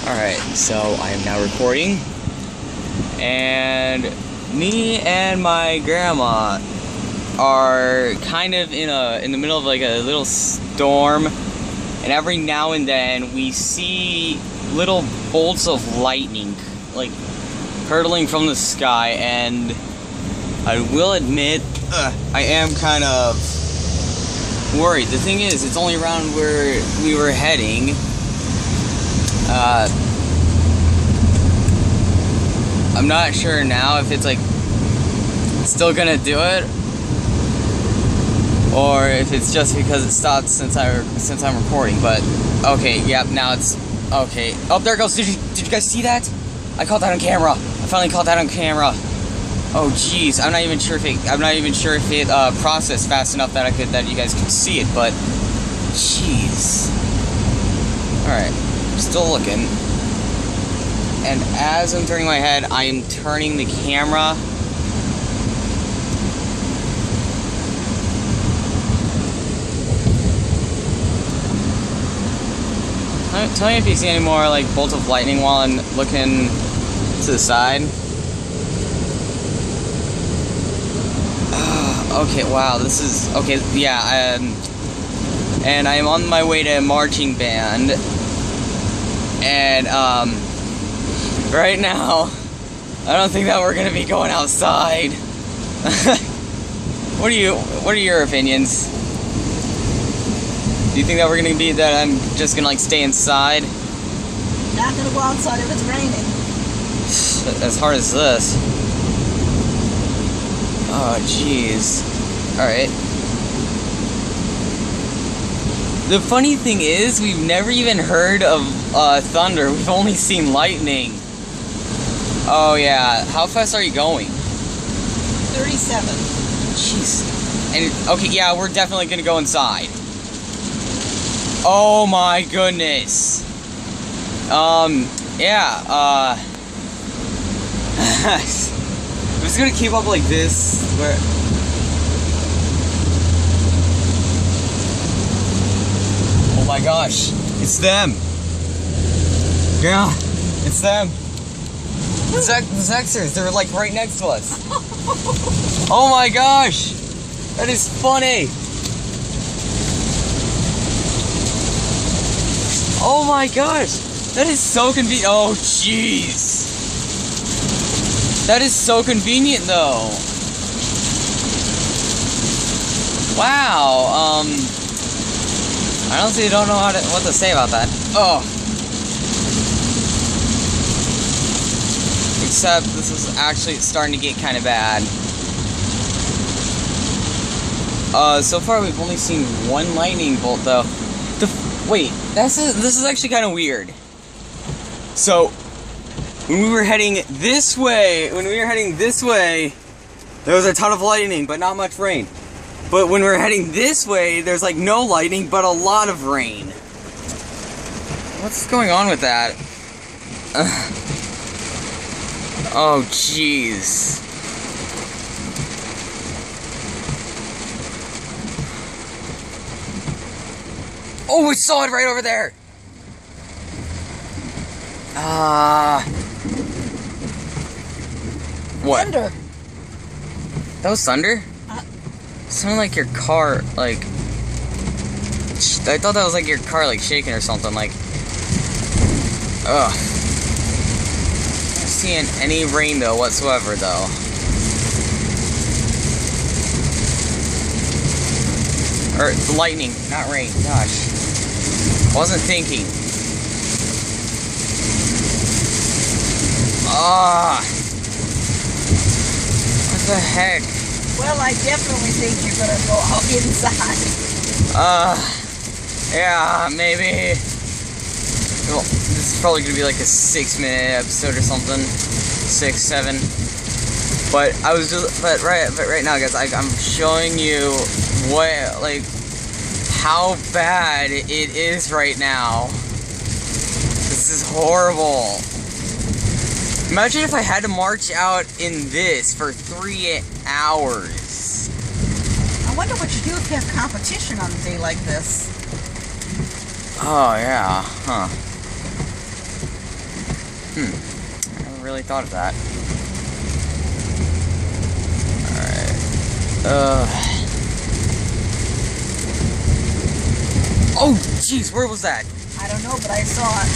Alright, so I am now recording, and me and my grandma are kind of in the middle of like a little storm, and every now and then we see little bolts of lightning like hurtling from the sky, and I will admit I am kind of worried. The thing is, it's only around where we were heading. I'm not sure now if it's like still gonna do it, or if it's just because it stopped since I'm recording. But okay, yep, now it's okay. Oh, there it goes. Did you guys see that? I caught that on camera. I finally caught that on camera. Oh jeez, I'm not even sure if it processed fast enough that you guys could see it, but jeez. All right. Still looking, and as I'm turning my head, I am turning the camera. Tell me if you see any more like bolts of lightning while I'm looking to the side. Okay, wow, this is okay. Yeah, and I am on my way to marching band. And right now, I don't think that we're gonna be going outside. What are your opinions? Do you think that we're gonna be I'm just gonna like stay inside? Not gonna go outside if it's raining. As hard as this. Oh jeez. All right. The funny thing is, we've never even heard of thunder. We've only seen lightning. Oh yeah, how fast are you going? 37. Jeez. And okay, yeah, we're definitely gonna go inside. Oh my goodness. Yeah. I'm just gonna keep up like this. Oh my gosh, it's them. Yeah, it's them. The Zexers, they're like right next to us. Oh my gosh, that is funny. Oh my gosh, that is so convenient. Oh jeez. That is so convenient though. Wow, I honestly don't know what to say about that. Oh. Except this is actually starting to get kind of bad. So far we've only seen one lightning bolt though. Wait, this is actually kind of weird. So when we were heading this way, there was a ton of lightning, but not much rain. But when we're heading this way, there's like no lightning, but a lot of rain. What's going on with that? Oh, jeez. Oh, we saw it right over there! What? Thunder. That was thunder? Sounded like your car, like... I thought that was like your car, like, shaking or something, like... Ugh. Not seeing any rain, though, whatsoever, though. Or, lightning, not rain, gosh. Wasn't thinking. Ah! What the heck? Well, I definitely think you're gonna go out inside. Yeah, maybe. Well, this is probably gonna be like a 6-minute episode or something. 6, 7. But right now, guys, I'm showing you how bad it is right now. This is horrible. Imagine if I had to march out in this for 3 hours. I wonder what you do if you have competition on a day like this. Oh, yeah, huh. I never really thought of that. Alright. Oh, jeez, where was that? I don't know, but I saw it.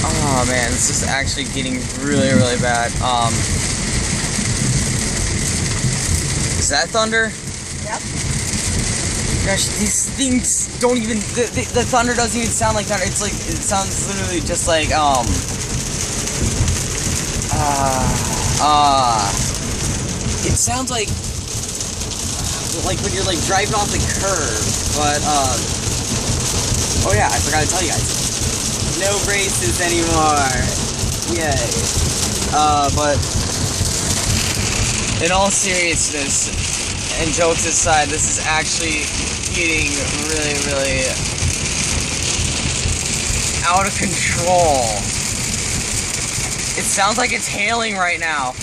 Oh man, this is actually getting really, really bad. Is that thunder? Yep. Gosh, these things don't even, the thunder doesn't even sound like thunder. It's like, it sounds literally just like, it sounds like when you're like driving off the curb, but, oh yeah, I forgot to tell you guys. No braces anymore. Yay. But in all seriousness and jokes aside, this is actually getting really, really out of control. It sounds like it's hailing right now.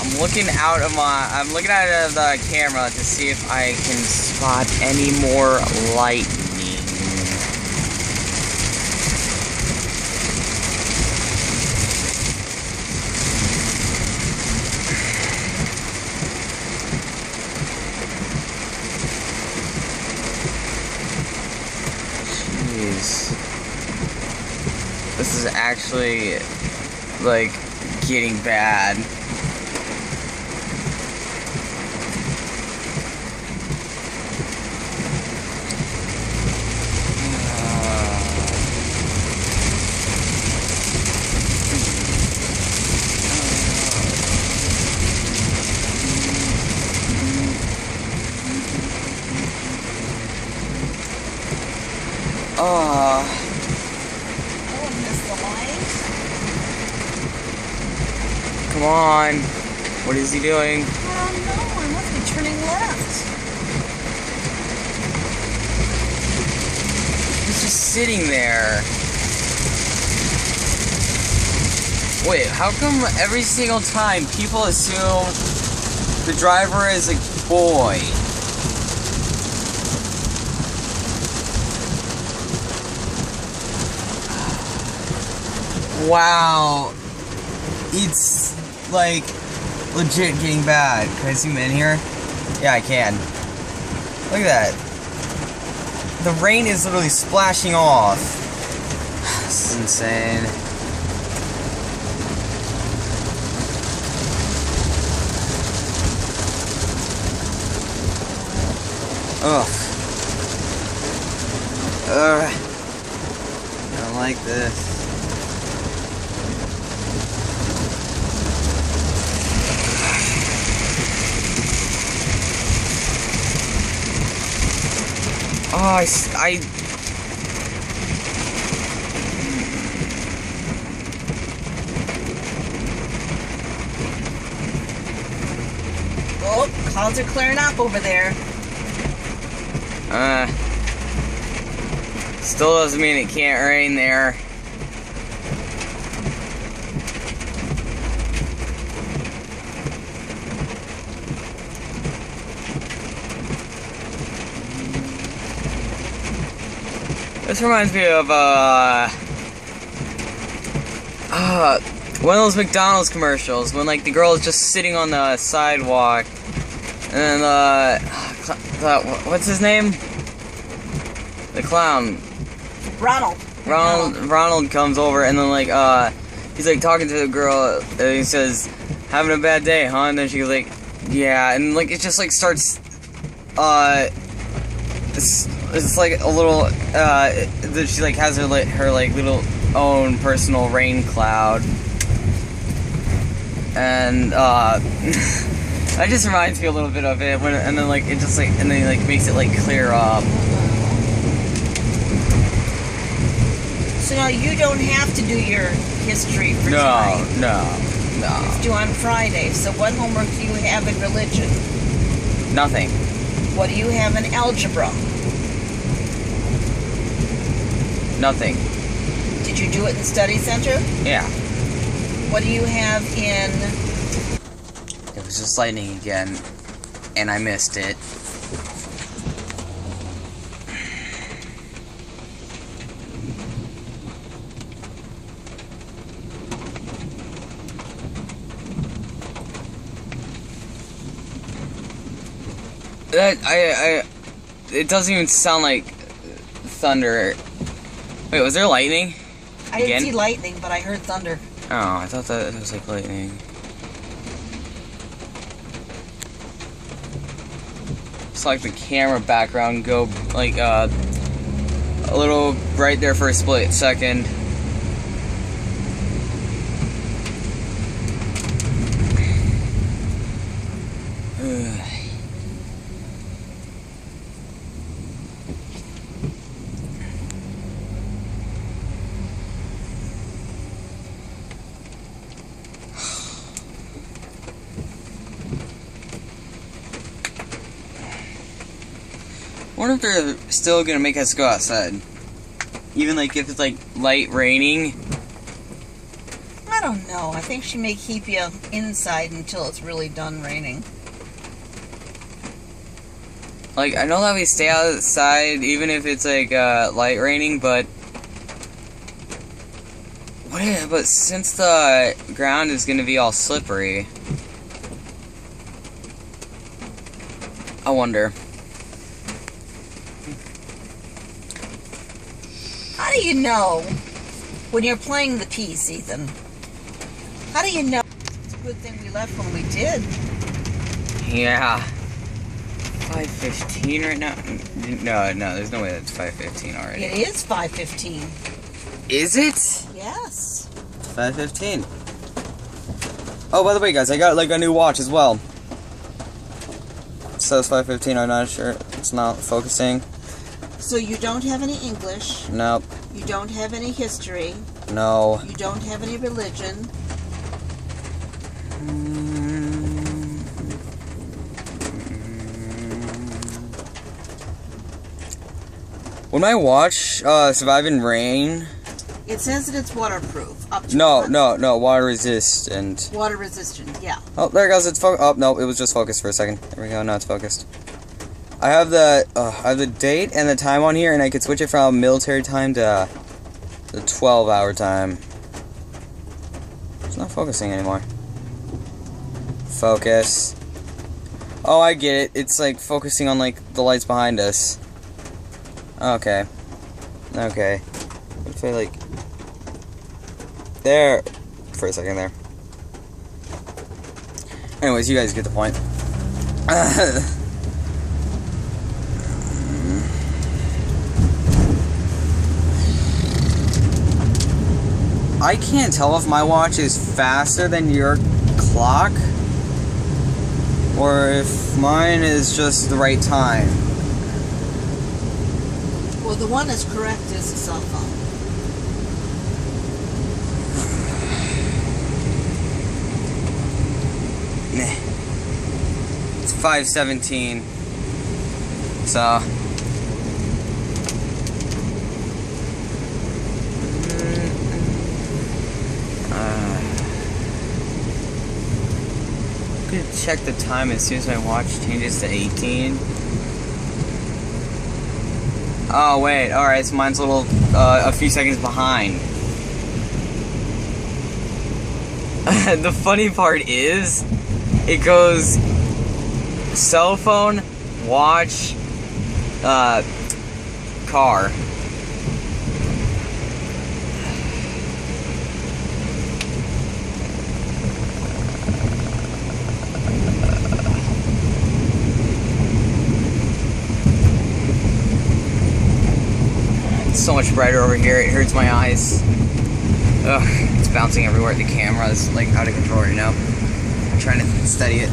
I'm looking out of the camera to see if I can spot any more lightning. Jeez. This is actually like getting bad. Oh, I missed the light. Come on. What is he doing? I don't know. I must be turning left. He's just sitting there. Wait, how come every single time people assume the driver is a boy? Wow, it's like legit getting bad. Can I zoom in here? Yeah, I can. Look at that. The rain is literally splashing off. This is insane. Ugh. I don't like this. Oh, Oh, clouds are clearing up over there. Still doesn't mean it can't rain there. This reminds me of, one of those McDonald's commercials when, like, the girl is just sitting on the sidewalk, and then, what's his name? The clown. Ronald comes over, and then, like, he's, like, talking to the girl, and he says, having a bad day, huh? And then she goes, like, yeah, and, like, it just, like, starts, it's like a little, she, like, has her, like, little own personal rain cloud. And, that just reminds me a little bit of it, and then, like, it just, like, and then, like, makes it, like, clear up. So now you don't have to do your history for tonight. No. It's due on Friday. So what homework do you have in religion? Nothing. What do you have in algebra? Nothing. Did you do it in the study center? Yeah. What do you have in it's just lightning again, and I missed it. It doesn't even sound like thunder. Wait, was there lightning? I didn't see lightning, but I heard thunder. Oh, I thought that it was like lightning. It's like the camera background go like a little bright there for a split second. I wonder if they're still gonna make us go outside. Even like if it's like light raining. I don't know. I think she may keep you inside until it's really done raining. Like, I know that we stay outside even if it's like light raining, but but since the ground is gonna be all slippery, I wonder. How do you know when you're playing the piece, Ethan? How do you know? It's a good thing we left when we did. Yeah. 5:15 right now? No, there's no way that's 5:15 already. It is 5:15. Is it? Yes. 5:15. Oh, by the way, guys, I got like a new watch as well. It says 5:15. I'm not sure. It's not focusing. So you don't have any English. Nope. You don't have any history. No. You don't have any religion. Would my watch survive in rain? It says that it's waterproof. Up to No, water resistant. Water resistant, yeah. Oh, there it goes. It's oh no, it was just focused for a second. There we go. Now it's focused. I have the date and the time on here, and I could switch it from military time to the 12-hour time. It's not focusing anymore. Focus. Oh, I get it. It's like focusing on like the lights behind us. Okay. Okay. What if I like there for a second there. Anyways, you guys get the point. I can't tell if my watch is faster than your clock or if mine is just the right time. Well, the one that's correct is the cell phone. It's 5:17. So I'm gonna check the time as soon as my watch changes to 18. Oh wait, alright, so mine's a few seconds behind. The funny part is, it goes cell phone, watch, car. It's so much brighter over here, it hurts my eyes. Ugh, it's bouncing everywhere. The camera is like out of control right now. I'm trying to steady it.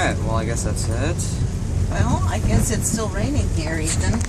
Alright, well I guess that's it. Well, I guess it's still raining here, Ethan.